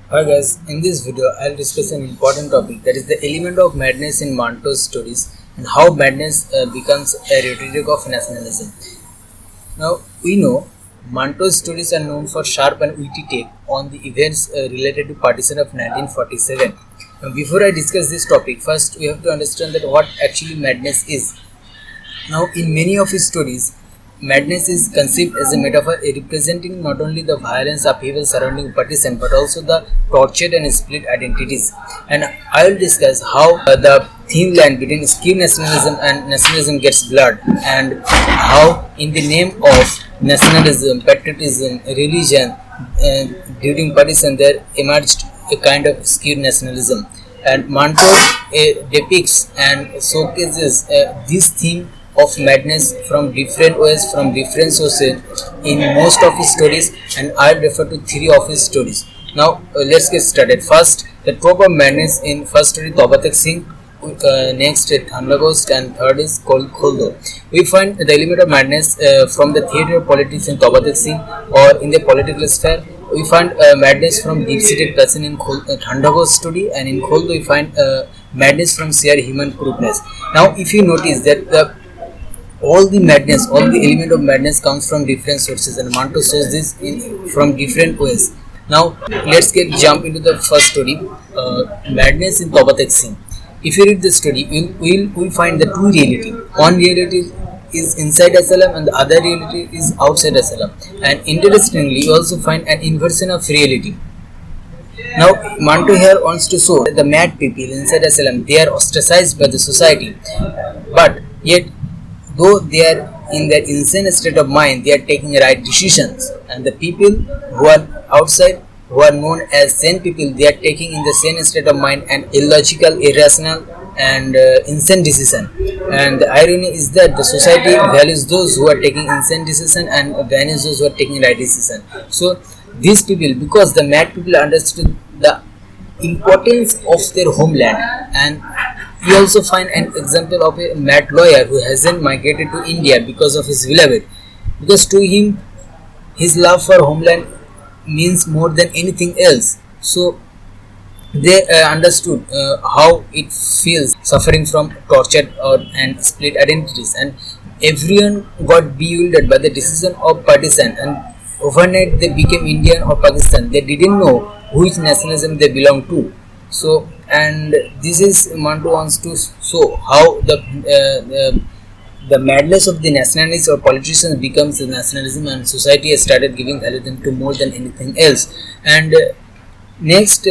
Hi guys, in this video I'll discuss an important topic, that is the element of madness in Manto's stories and how madness becomes a rhetoric of nationalism. Now we know Manto's stories are known for sharp and witty take on the events related to partition of 1947. Now before I discuss this topic, first we have to understand that what actually madness is. Now, in many of his stories, madness is conceived as a metaphor representing not only the violence upheaval surrounding partition but also the tortured and split identities. And I will discuss how the thin line between skewed nationalism and nationalism gets blurred, and how, in the name of nationalism, patriotism, religion, during partition, there emerged a kind of skewed nationalism. And Manto depicts and showcases this theme of madness from different ways, from different sources in most of his stories, and I refer to three of his stories. Now let's get started. First, the trope of madness in first story Toba Tek Singh, next THANDA GOSHT, and third is KHOL DO. We find the element of madness from the theatre of politics in Toba Tek Singh, or in the political sphere. We find madness from deep-seated passion in THANDA GOSHT story, and in KHOL DO we find madness from sheer human crudeness. Now if you notice that all the madness, all the element of madness comes from different sources, and Manto shows this from different ways. Now let's get jump into the first story, madness in Toba Tek Singh. If you read the story, we'll find the two reality. One reality is inside asylum and the other reality is outside asylum. And interestingly, you also find an inversion of reality. Now Manto here wants to show that the mad people inside asylum, they are ostracized by the society, but yet though they are in their insane state of mind, they are taking right decisions, and the people who are outside, who are known as sane people, they are taking in the same state of mind an illogical, irrational, and insane decision. And the irony is that the society values those who are taking insane decision and values those who are taking right decision. So these people, because the mad people understood the importance of their homeland, and we also find an example of a mad lawyer who hasn't migrated to India because of his beloved, because to him his love for homeland means more than anything else. So they understood how it feels suffering from tortured and split identities, and everyone got bewildered by the decision of partition, and overnight they became Indian or Pakistan. They didn't know which nationalism they belong to. So, and this is Manto wants to show how the madness of the nationalists or politicians becomes the nationalism, and society has started giving value them to more than anything else. And next,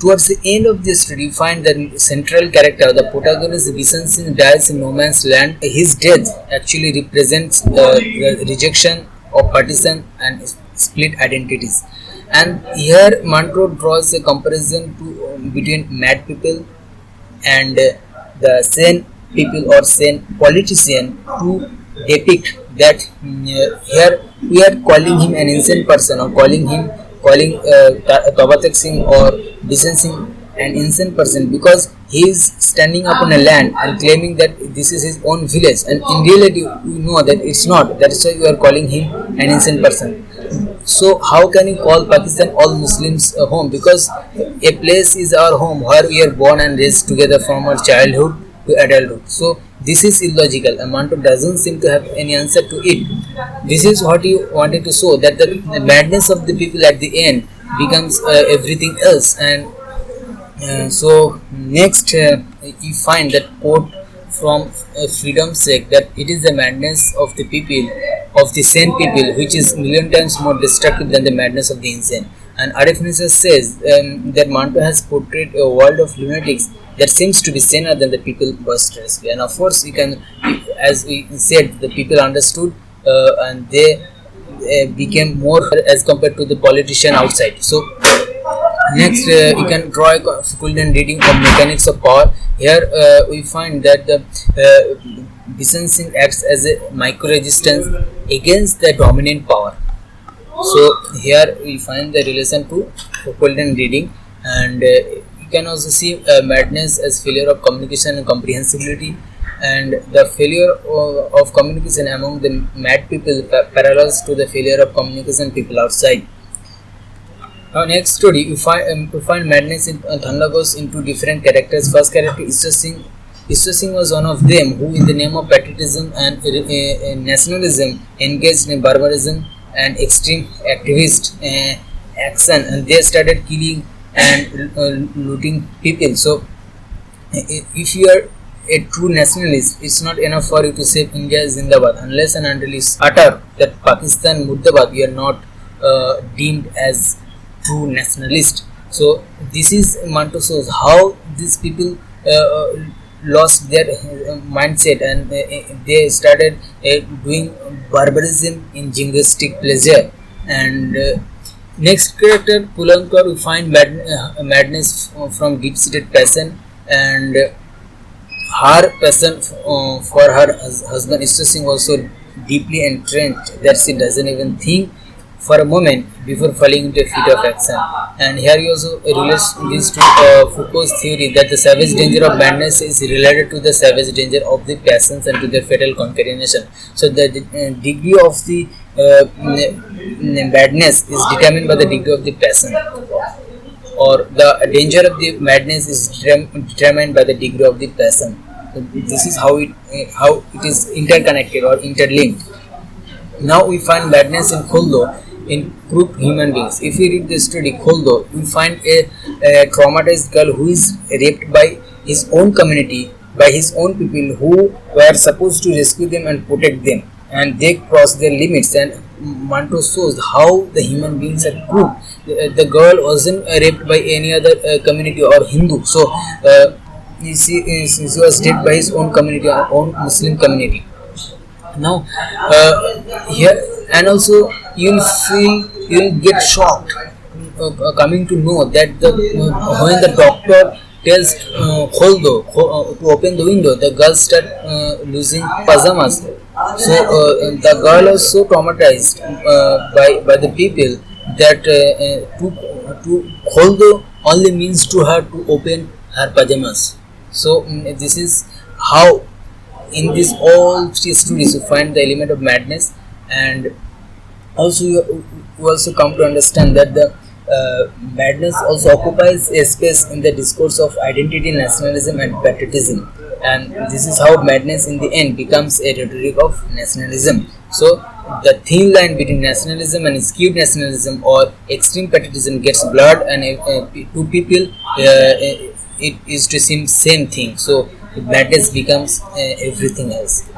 towards the end of this story, you find the central character, the protagonist, Visan Singh, dies in no man's land. His death actually represents the rejection of partisan and split identities. And here Manto draws a comparison to between mad people and the sane people or sane politician, to depict that here we are calling him an insane person, or calling Toba Tek Singh or Bishan Singh an insane person, because he is standing up on a land and claiming that this is his own village, and in reality you know that it's not. That is why you are calling him an insane person. So how can you call Pakistan all Muslims a home? Because a place is our home where we are born and raised together from our childhood to adulthood. So this is illogical, and Manto doesn't seem to have any answer to it. This is what he wanted to show, that the madness of the people at the end becomes everything else. And so next, you find that quote from freedom's sake, that it is the madness of the people, of the sane people, which is million times more destructive than the madness of the insane. And Arif Nisa says that Manto has portrayed a world of lunatics that seems to be saner than the people boisterously. And of course, you can, as we said, the people understood and they became more as compared to the politician outside. So next, you can draw a golden reading of mechanics of power. Here we find that the Bishan Singh acts as a micro-resistance against the dominant power. So here we find the relation to golden reading, and you can also see madness as failure of communication and comprehensibility, and the failure of communication among the mad people parallels to the failure of communication people outside. Now next story, we find madness in Thanda goes into different characters. First character Ishwar Singh. Ishwar Singh was one of them who, in the name of patriotism and nationalism, engaged in barbarism and extreme activist action, and they started killing and looting people. So, if you are a true nationalist, it's not enough for you to say India Zindabad unless and until you utter that Pakistan Murdabad. You are not deemed as true nationalist. So this is Manto shows how these people lost their mindset, and they started doing barbarism in jingoistic pleasure. And next character Pulankar, we find madness from deep-seated passion, and her passion for her husband Ishwar Singh also deeply entrenched that she doesn't even think for a moment before falling into a fit of action. And here he also relates this to Foucault's theory that the savage danger of madness is related to the savage danger of the passions and to their fatal concatenation. So the degree of the madness is determined by the degree of the passion, or the danger of the madness is determined by the degree of the passion. So this is how it is interconnected or interlinked. Now we find madness in KHOL DO in group human beings. If we read the story KHOL DO, we find a traumatized girl who is raped by his own community, by his own people who were supposed to rescue them and protect them, and they cross their limits. And Manto shows how the human beings are grouped. The girl wasn't raped by any other community or Hindu, so she was raped by his own community, or own Muslim community. Now here, and also you'll get shocked coming to know that when the doctor tells KHOL DO to open the window, the girls start losing pajamas. So the girl was so traumatized by the people that to KHOL DO only means to her to open her pajamas. So this is how in these all three stories you find the element of madness. And also you also come to understand that the madness also occupies a space in the discourse of identity, nationalism and patriotism, and this is how madness in the end becomes a rhetoric of nationalism. So the thin line between nationalism and skewed nationalism or extreme patriotism gets blurred, and to people it is to seem same thing. So madness becomes everything else.